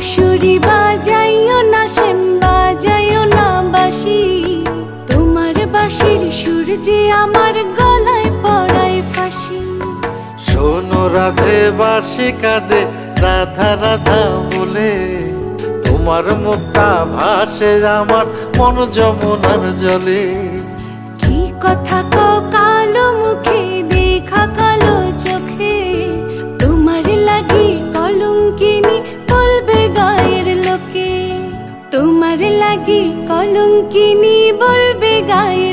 বাঁশুরি বাজাইও না শ্যাম বাজাইও না বাঁশি, তোমার বাঁশির সুর যে আমার গলায় পড়ায় ফাঁসি। শোনো রাধে বাঁশি কাঁদে রাধা রাধা বলে, তোমার মুখটা ভাসে আমার মন যমুনার জলে। কি কথা কও কালো মুখে দেখা কালো চোখে, তোমার লাগি কলঙ্কিনী বলবে গায়ের লোকে, তোমার লাগি কলঙ্কিনী বলবে গায়ের